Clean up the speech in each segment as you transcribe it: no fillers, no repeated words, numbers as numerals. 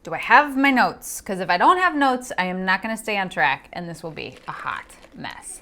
Do I have my notes? Because if I don't have notes, I am not going to stay on track, and this will be a hot mess.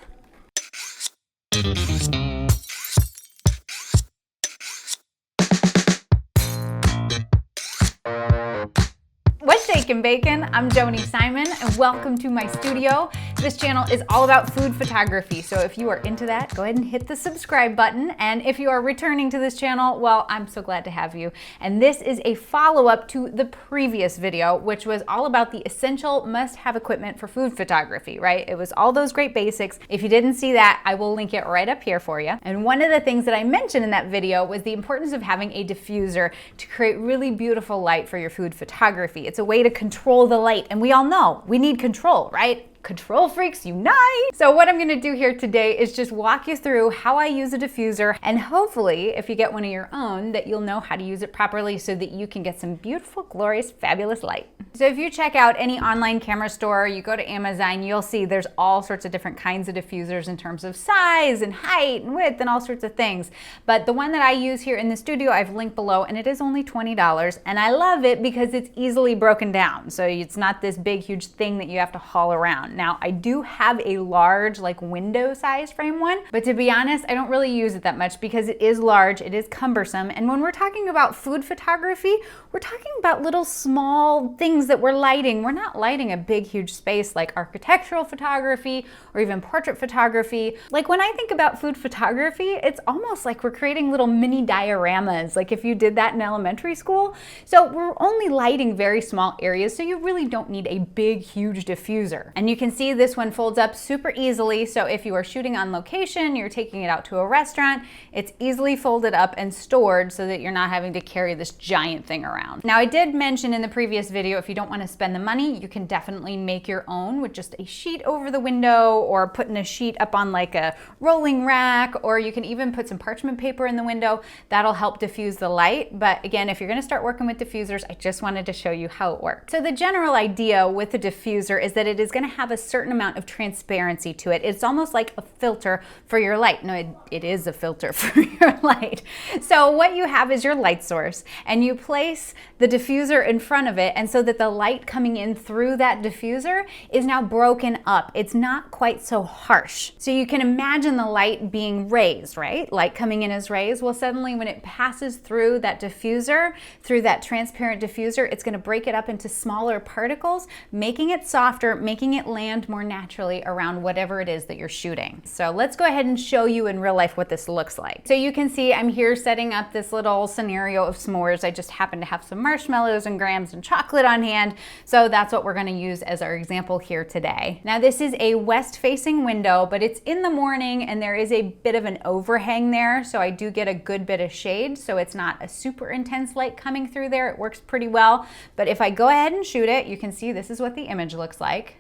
What's shakin' bacon? I'm Joni Simon, and welcome to my studio. This channel is all about food photography, so if you are into that, go ahead and hit the subscribe button. And if you are returning to this channel, well, I'm so glad to have you. And this is a follow-up to the previous video, which was all about the essential must-have equipment for food photography, right? It was all those great basics. If you didn't see that, I will link it right up here for you. And one of the things that I mentioned in that video was the importance of having a diffuser to create really beautiful light for your food photography. It's a way to control the light, and we all know we need control, right? Control freaks unite! So what I'm going to do here today is just walk you through how I use a diffuser, and hopefully if you get one of your own that you'll know how to use it properly so that you can get some beautiful, glorious, fabulous light. So if you check out any online camera store, you go to Amazon, you'll see there's all sorts of different kinds of diffusers in terms of size and height and width and all sorts of things. But the one that I use here in the studio, I've linked below, and it is only $20, and I love it because it's easily broken down. So it's not this big, huge thing that you have to haul around. Now, I do have a large, like window size frame one, but to be honest, I don't really use it that much because it is large, it is cumbersome. And when we're talking about food photography, we're talking about little small things that we're lighting. We're not lighting a big, huge space like architectural photography or even portrait photography. Like when I think about food photography, it's almost like we're creating little mini dioramas, like if you did that in elementary school. So we're only lighting very small areas, so you really don't need a big, huge diffuser. And you can see this one folds up super easily, so if you are shooting on location, you're taking it out to a restaurant, it's easily folded up and stored so that you're not having to carry this giant thing around. Now, I did mention in the previous video, if you don't want to spend the money, you can definitely make your own with just a sheet over the window or putting a sheet up on like a rolling rack, or you can even put some parchment paper in the window. That'll help diffuse the light. But again, if you're going to start working with diffusers, I just wanted to show you how it works. So the general idea with the diffuser is that it is going to have a certain amount of transparency to it. It's almost like a filter for your light. No, it is a filter for your light. So what you have is your light source, and you place the diffuser in front of it, and so that the light coming in through that diffuser is now broken up. It's not quite so harsh. So you can imagine the light being rays, right? Light coming in as rays. Well, suddenly when it passes through that diffuser, through that transparent diffuser, it's going to break it up into smaller particles, making it softer, making it land more naturally around whatever it is that you're shooting. So let's go ahead and show you in real life what this looks like. So you can see I'm here setting up this little scenario of s'mores. I just happen to have some marshmallows and grahams and chocolate on hand. So that's what we're going to use as our example here today. Now this is a west-facing window, but it's in the morning and there is a bit of an overhang there. So I do get a good bit of shade. So it's not a super intense light coming through there. It works pretty well. But if I go ahead and shoot it, you can see this is what the image looks like.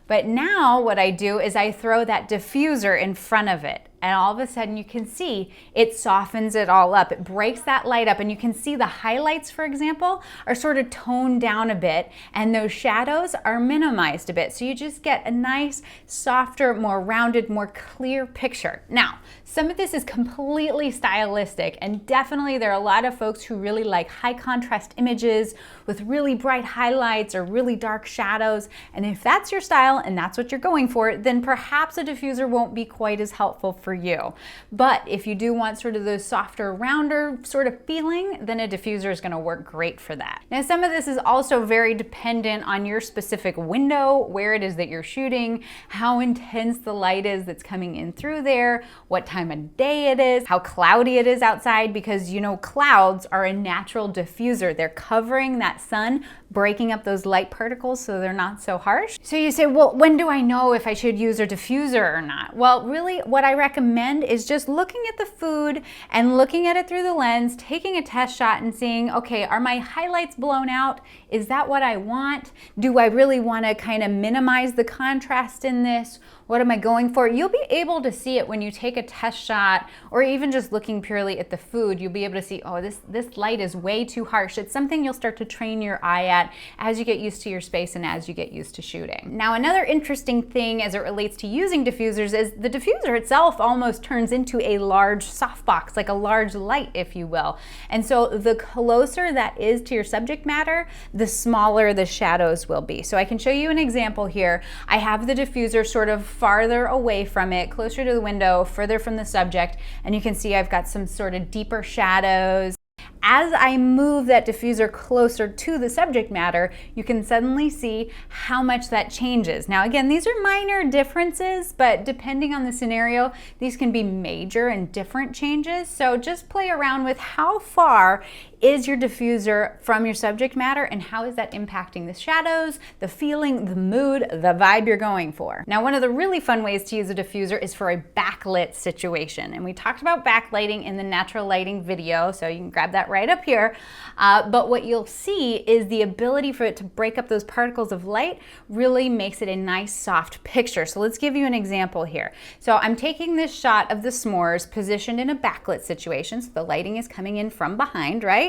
But now what I do is I throw that diffuser in front of it, and all of a sudden you can see it softens it all up. It breaks that light up, and you can see the highlights, for example, are sort of toned down a bit, and those shadows are minimized a bit. So you just get a nice, softer, more rounded, more clear picture. Now, some of this is completely stylistic, and definitely there are a lot of folks who really like high contrast images with really bright highlights or really dark shadows. And if that's your style and that's what you're going for, then perhaps a diffuser won't be quite as helpful for you. But if you do want sort of those softer, rounder sort of feeling, then a diffuser is going to work great for that. Now, some of this is also very dependent on your specific window, where it is that you're shooting, how intense the light is that's coming in through there, what time of day it is, how cloudy it is outside, because you know clouds are a natural diffuser. They're covering that sun, breaking up those light particles so they're not so harsh. So you say, well, when do I know if I should use a diffuser or not? Well, really what I recommend is just looking at the food and looking at it through the lens, taking a test shot and seeing, okay, are my highlights blown out? Is that what I want? Do I really want to kind of minimize the contrast in this? What am I going for? You'll be able to see it when you take a test shot, or even just looking purely at the food. You'll be able to see, oh, this light is way too harsh. It's something you'll start to train your eye at as you get used to your space and as you get used to shooting. Now, another interesting thing as it relates to using diffusers is the diffuser itself almost turns into a large softbox, like a large light, if you will. And so the closer that is to your subject matter, the smaller the shadows will be. So I can show you an example here. I have the diffuser sort of farther away from it, closer to the window, further from the subject, and you can see I've got some sort of deeper shadows. As I move that diffuser closer to the subject matter, you can suddenly see how much that changes. Now again, these are minor differences, but depending on the scenario, these can be major and different changes. So just play around with how far is your diffuser from your subject matter and how is that impacting the shadows, the feeling, the mood, the vibe you're going for. Now, one of the really fun ways to use a diffuser is for a backlit situation. And we talked about backlighting in the natural lighting video, so you can grab that right up here. But what you'll see is the ability for it to break up those particles of light really makes it a nice soft picture. So let's give you an example here. So I'm taking this shot of the s'mores positioned in a backlit situation. So the lighting is coming in from behind, right?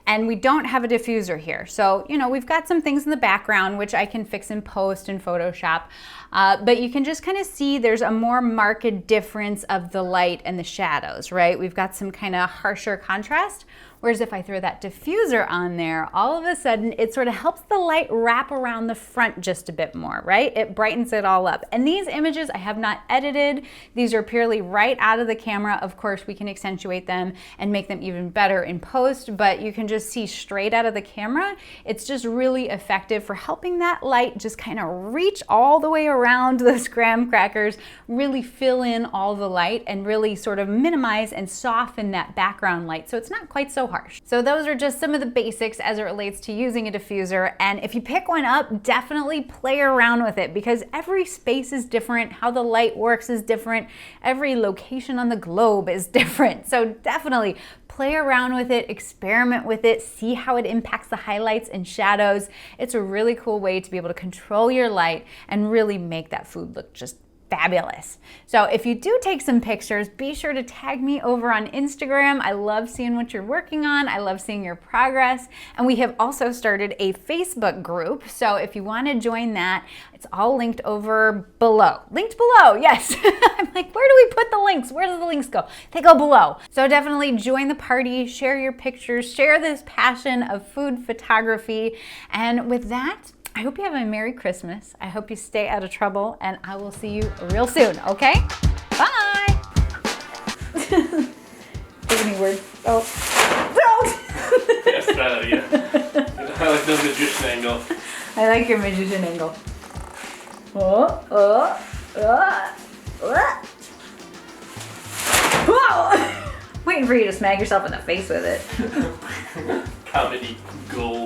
And we don't have a diffuser here. So, you know, we've got some things in the background which I can fix in post in Photoshop. But you can just kind of see there's a more marked difference of the light and the shadows, right? We've got some kind of harsher contrast. Whereas if I throw that diffuser on there, all of a sudden it sort of helps the light wrap around the front just a bit more, right? It brightens it all up. And these images I have not edited. These are purely right out of the camera. Of course, we can accentuate them and make them even better in post, but you can just see straight out of the camera. It's just really effective for helping that light just kind of reach all the way around those graham crackers, really fill in all the light and really sort of minimize and soften that background light so it's not quite so harsh. So those are just some of the basics as it relates to using a diffuser. And if you pick one up, definitely play around with it because every space is different. How the light works is different. Every location on the globe is different. So definitely play around with it, experiment with it, see how it impacts the highlights and shadows. It's a really cool way to be able to control your light and really make that food look just fabulous. So if you do take some pictures, be sure to tag me over on Instagram. I love seeing what you're working on. I love seeing your progress. And we have also started a Facebook group. So if you want to join that, it's all linked over below. Linked below, yes. I'm like, where do we put the links? Where do the links go? They go below. So definitely join the party, share your pictures, share this passion of food photography. And with that, I hope you have a Merry Christmas. I hope you stay out of trouble, and I will see you real soon, okay? Bye! Any word? Oh. Don't! Yes, try that again. I like the magician angle. I like your magician angle. Whoa! Waiting for you to smack yourself in the face with it. Comedy gold.